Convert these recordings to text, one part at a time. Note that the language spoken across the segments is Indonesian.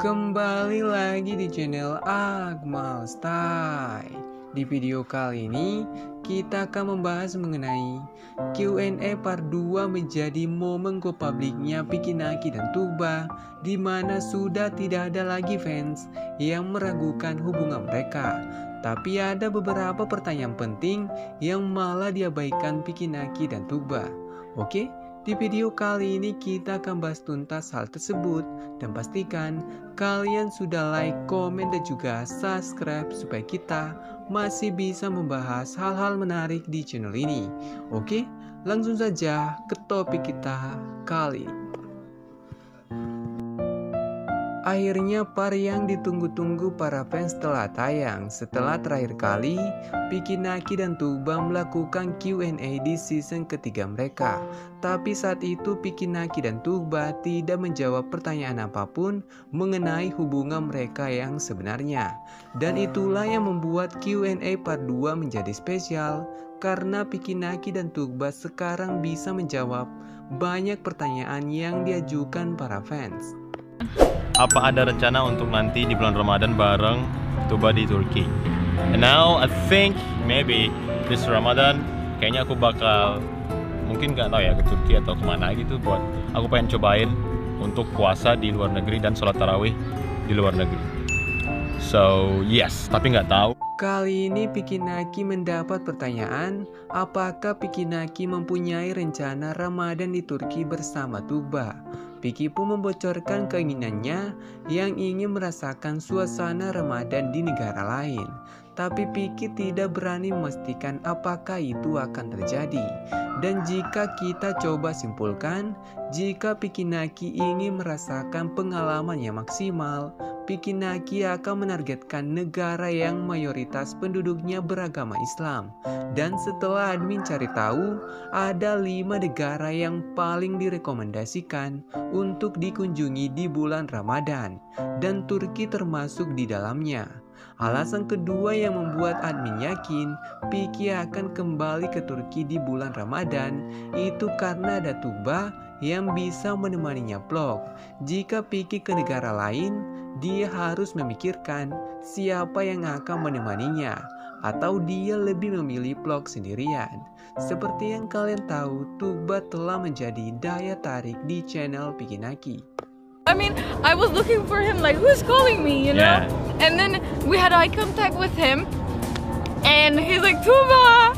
Kembali lagi di channel Akmal Style. Di video kali ini kita akan membahas mengenai Q&A part 2 menjadi momen go publiknya Vicky Naki dan Tuba, di mana sudah tidak ada lagi fans yang meragukan hubungan mereka. Tapi ada beberapa pertanyaan penting yang malah diabaikan Vicky Naki dan Tuba. Oke? Di video kali ini kita akan bahas tuntas hal tersebut dan pastikan kalian sudah like, komen, dan juga subscribe supaya kita masih bisa membahas hal-hal menarik di channel ini. Oke, langsung saja ke topik kita kali ini. Akhirnya par yang ditunggu-tunggu para fans telah tayang. Setelah terakhir kali Vicky Naki dan Tuba melakukan Q&A di season ketiga mereka. Tapi saat itu Vicky Naki dan Tuba tidak menjawab pertanyaan apapun mengenai hubungan mereka yang sebenarnya. Dan itulah yang membuat Q&A part 2 menjadi spesial, karena Vicky Naki dan Tuba sekarang bisa menjawab banyak pertanyaan yang diajukan para fans. Apa ada rencana untuk nanti di bulan Ramadan bareng Tuba di Turki? And now I think maybe this Ramadan kayaknya aku bakal, mungkin nggak tahu ya, ke Turki atau kemana gitu, buat aku pengen cobain untuk puasa di luar negeri dan sholat tarawih di luar negeri. So yes, tapi nggak tahu. Kali ini Vicky Naki mendapat pertanyaan, apakah Vicky Naki mempunyai rencana Ramadan di Turki bersama Tuba. Vicky pun membocorkan keinginannya yang ingin merasakan suasana Ramadan di negara lain. Tapi Vicky tidak berani memastikan apakah itu akan terjadi. Dan jika kita coba simpulkan, jika Vicky Naki ingin merasakan pengalaman yang maksimal, Vicky Naki akan menargetkan negara yang mayoritas penduduknya beragama Islam. Dan setelah admin cari tahu, ada 5 negara yang paling direkomendasikan untuk dikunjungi di bulan Ramadan, dan Turki termasuk di dalamnya. Alasan kedua yang membuat admin yakin Vicky akan kembali ke Turki di bulan Ramadan itu karena ada Tuba yang bisa menemaninya vlog. Jika Vicky ke negara lain, dia harus memikirkan siapa yang akan menemaninya, atau dia lebih memilih vlog sendirian. Seperti yang kalian tahu, Tuba telah menjadi daya tarik di channel Vicky Naki. I mean, I was looking for him, like, who's calling me, you know? Yeah. And then we had eye contact with him, and he's like, Tuba!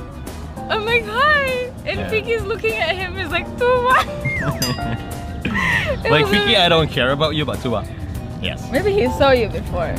I'm like, hi! And Yeah. Vicky's looking at him, he's like, Tuba! Like Vicky, I don't care about you, but Tuba, yes. Maybe he saw you before.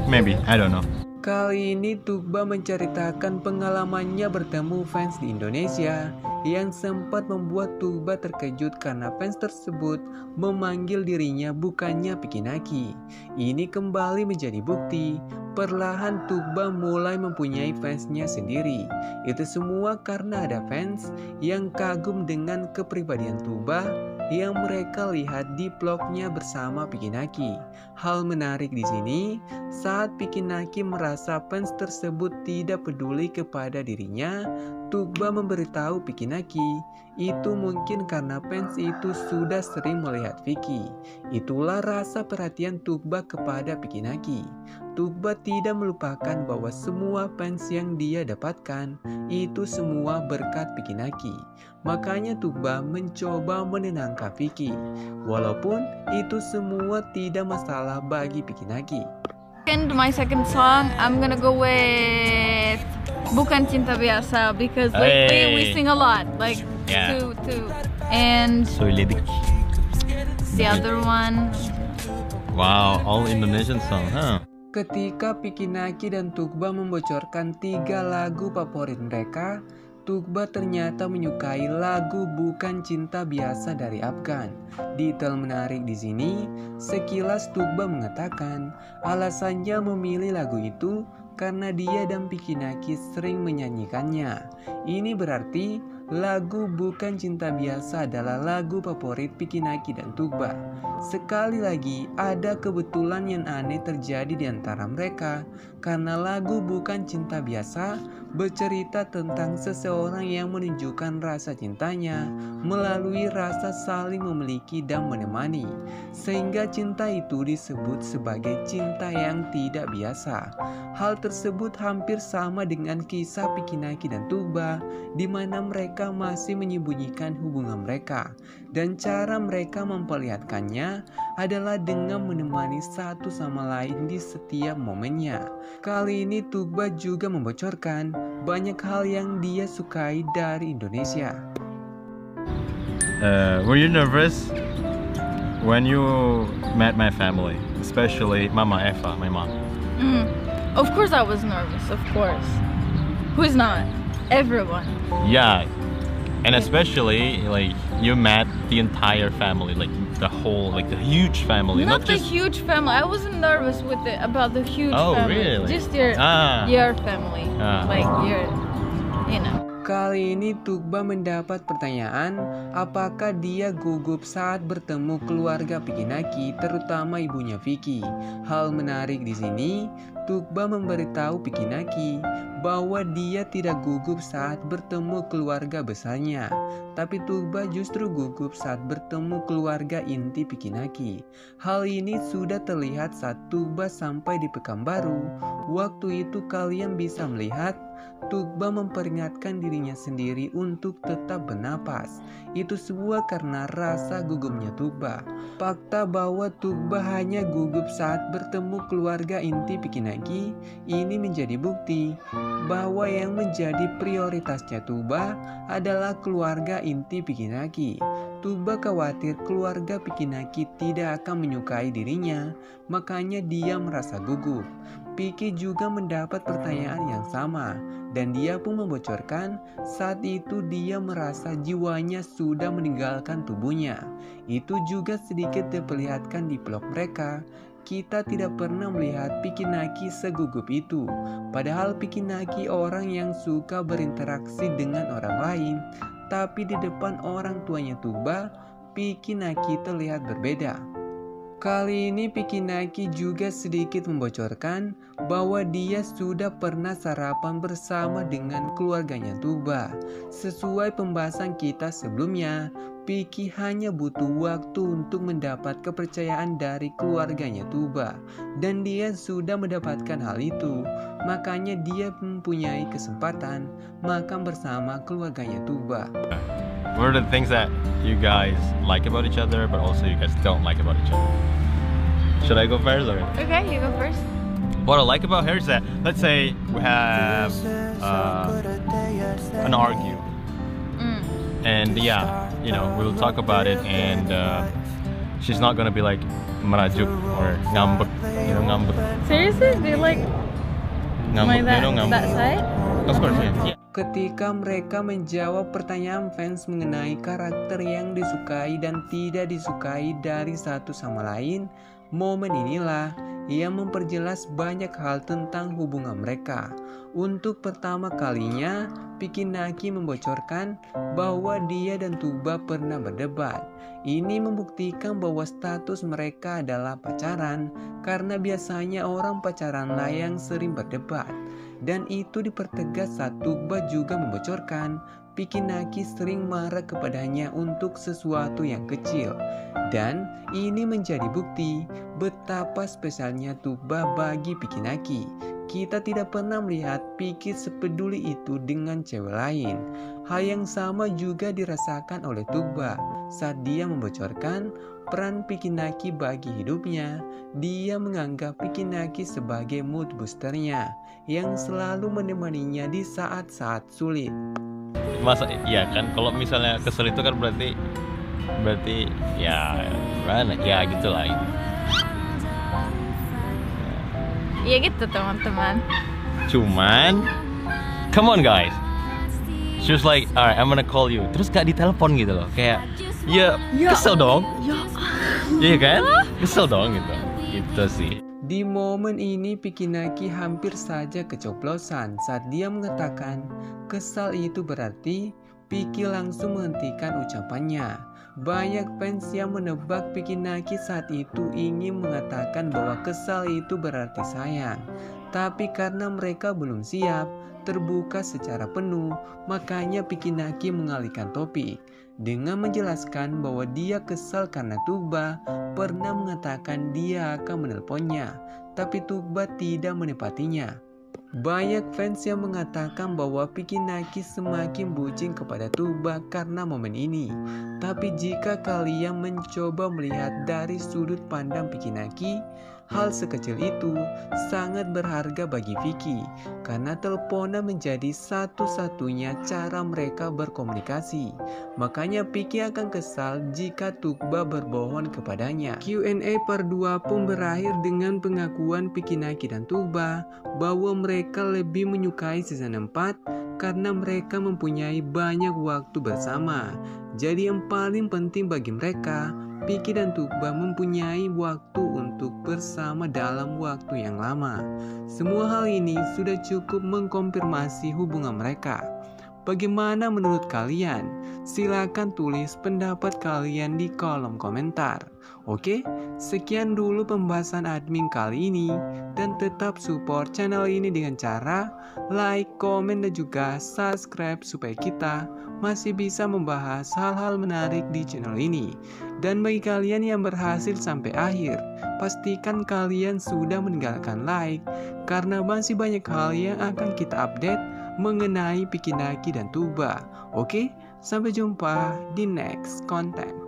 Maybe, I don't know. Kali ini Tuba menceritakan pengalamannya bertemu fans di Indonesia yang sempat membuat Tuba terkejut karena fans tersebut memanggil dirinya bukannya Vicky Naki. Ini kembali menjadi bukti perlahan Tuba mulai mempunyai fansnya sendiri. Itu semua karena ada fans yang kagum dengan kepribadian Tuba yang mereka lihat di vlognya bersama Vicky Naki. Hal menarik di sini, saat Vicky Naki merasa fans tersebut tidak peduli kepada dirinya, Tuba memberitahu Vicky Naki, itu mungkin karena fans itu sudah sering melihat Vicky. Itulah rasa perhatian Tuba kepada Vicky Naki. Tuba tidak melupakan bahwa semua fans yang dia dapatkan itu semua berkat Vicky Naki. Makanya Tuba mencoba menenangkan Vicky, walaupun itu semua tidak masalah bagi Vicky Naki. And my second song, I'm gonna go with Bukan Cinta Biasa, because lately we sing a lot, like Yeah. two. And So lidik. the other one, Wow, all Indonesian song, huh? Ketika Vicky Naki dan Tuba membocorkan 3 lagu favorit mereka, Tuba ternyata menyukai lagu Bukan Cinta Biasa dari Afgan. Detail menarik di sini, sekilas Tuba mengatakan alasannya memilih lagu itu karena dia dan Vicky Naki sering menyanyikannya. Ini berarti lagu Bukan Cinta Biasa adalah lagu favorit Vicky Naki dan Tuba. Sekali lagi, ada kebetulan yang aneh terjadi di antara mereka, karena lagu Bukan Cinta Biasa bercerita tentang seseorang yang menunjukkan rasa cintanya melalui rasa saling memiliki dan menemani, sehingga cinta itu disebut sebagai cinta yang tidak biasa. Hal tersebut hampir sama dengan kisah Pikinaki dan Tuba, di mana mereka masih menyembunyikan hubungan mereka, dan cara mereka memperlihatkannya adalah dengan menemani satu sama lain di setiap momennya. Kali ini Tuba juga membocorkan banyak hal yang dia sukai dari Indonesia. Were you nervous when you met my family, especially Mama Eva, my mom? Of course I was nervous, of course. Who's not? Everyone. Yeah, and especially like you met the entire family, like the whole, like the huge family, Not the just. huge family. I wasn't nervous with about the huge Oh, family. really? Just your family. Like your, you know. Kali ini Tuba mendapat pertanyaan apakah dia gugup saat bertemu keluarga Pikinaki, terutama ibunya Vicky. Hal menarik di sini, Tuba memberitahu Pikinaki bahwa dia tidak gugup saat bertemu keluarga besarnya, tapi Tuba justru gugup saat bertemu keluarga inti Pikinaki. Hal ini sudah terlihat saat Tuba sampai di Pekanbaru. Waktu itu kalian bisa melihat Tuba memperingatkan dirinya sendiri untuk tetap bernapas. Itu semua karena rasa gugupnya Tuba. Fakta bahwa Tuba hanya gugup saat bertemu keluarga inti Pikinaki ini menjadi bukti bahwa yang menjadi prioritasnya Tuba adalah keluarga inti Pikinaki. Tuba khawatir keluarga Pikinaki tidak akan menyukai dirinya, makanya dia merasa gugup. Piki juga mendapat pertanyaan yang sama, dan dia pun membocorkan saat itu dia merasa jiwanya sudah meninggalkan tubuhnya. Itu juga sedikit diperlihatkan di vlog mereka. Kita tidak pernah melihat Pikinaki segugup itu, padahal Pikinaki orang yang suka berinteraksi dengan orang lain, tapi di depan orang tuanya Tuba, Pikinaki terlihat berbeda. Kali ini Pikinaki juga sedikit membocorkan bahwa dia sudah pernah sarapan bersama dengan keluarganya Tuba. Sesuai pembahasan kita sebelumnya, Piki hanya butuh waktu untuk mendapat kepercayaan dari keluarganya Tuba, dan dia sudah mendapatkan hal itu. Makanya dia mempunyai kesempatan makan bersama keluarganya Tuba. What are the things that you guys like about each other, but also you guys don't like about each other? Should I go first or? Okay, you go first. What I like about her is that, let's say we have an argue, and yeah, you know, we'll talk about it, and she's not gonna be like merajuk or ngambek, you know, ngambek. Seriously, do you like Ngambek, that, you know, ngambek. that side? Of course, yeah. Ketika mereka menjawab pertanyaan fans mengenai karakter yang disukai dan tidak disukai dari satu sama lain, momen inilah yang memperjelas banyak hal tentang hubungan mereka. Untuk pertama kalinya, Pikinaki membocorkan bahwa dia dan Tuba pernah berdebat. Ini membuktikan bahwa status mereka adalah pacaran, karena biasanya orang pacaran lah yang sering berdebat. Dan itu dipertegas saat Tuba juga membocorkan Pikinaki sering marah kepadanya untuk sesuatu yang kecil. Dan ini menjadi bukti betapa spesialnya Tuba bagi Pikinaki. Kita tidak pernah melihat Piki sepeduli itu dengan cewek lain. Hal yang sama juga dirasakan oleh Tuba saat dia membocorkan peran Pikinaki bagi hidupnya. Dia menganggap Pikinaki sebagai mood boosternya yang selalu menemaninya di saat-saat sulit. Masa ya kan, kalau misalnya kesel itu kan berarti ya mana ya gitulah. Ya gitu teman-teman. Cuman, come on guys. She was like, alright, I'm gonna call you. Terus gak ditelepon gitu loh, kayak ya kesel dong. Iya kan? Kesel dong gitu. Gitu sih. Di momen ini Pikinaki hampir saja kecoplosan saat dia mengatakan kesal itu berarti Piki langsung menghentikan ucapannya. Banyak fans yang menebak Pikinaki saat itu ingin mengatakan bahwa kesal itu berarti sayang. Tapi karena mereka belum siap, terbuka secara penuh, makanya Pikinaki mengalihkan topik dengan menjelaskan bahwa dia kesal karena Tuba pernah mengatakan dia akan menelponnya, tapi Tuba tidak menepatinya. Banyak fans yang mengatakan bahwa Pikinaki semakin bucin kepada Tuba karena momen ini. Tapi jika kalian mencoba melihat dari sudut pandang Pikinaki, hal sekecil itu sangat berharga bagi Vicky karena teleponan menjadi satu-satunya cara mereka berkomunikasi. Makanya Vicky akan kesal jika Tuba berbohong kepadanya. Q&A part 2 pun berakhir dengan pengakuan Pikinaki dan Tuba bahwa mereka lebih menyukai season 4 karena mereka mempunyai banyak waktu bersama. Jadi yang paling penting bagi mereka, Vicky dan Tuba mempunyai waktu untuk bersama dalam waktu yang lama. Semua hal ini sudah cukup mengkonfirmasi hubungan mereka. Bagaimana menurut kalian? Silakan tulis pendapat kalian di kolom komentar. Oke, sekian dulu pembahasan admin kali ini, dan tetap support channel ini dengan cara like, komen, dan juga subscribe supaya kita masih bisa membahas hal-hal menarik di channel ini. Dan bagi kalian yang berhasil sampai akhir, pastikan kalian sudah meninggalkan like karena masih banyak hal yang akan kita update mengenai Pikinaki dan Tuba. Oke, sampai jumpa di next konten.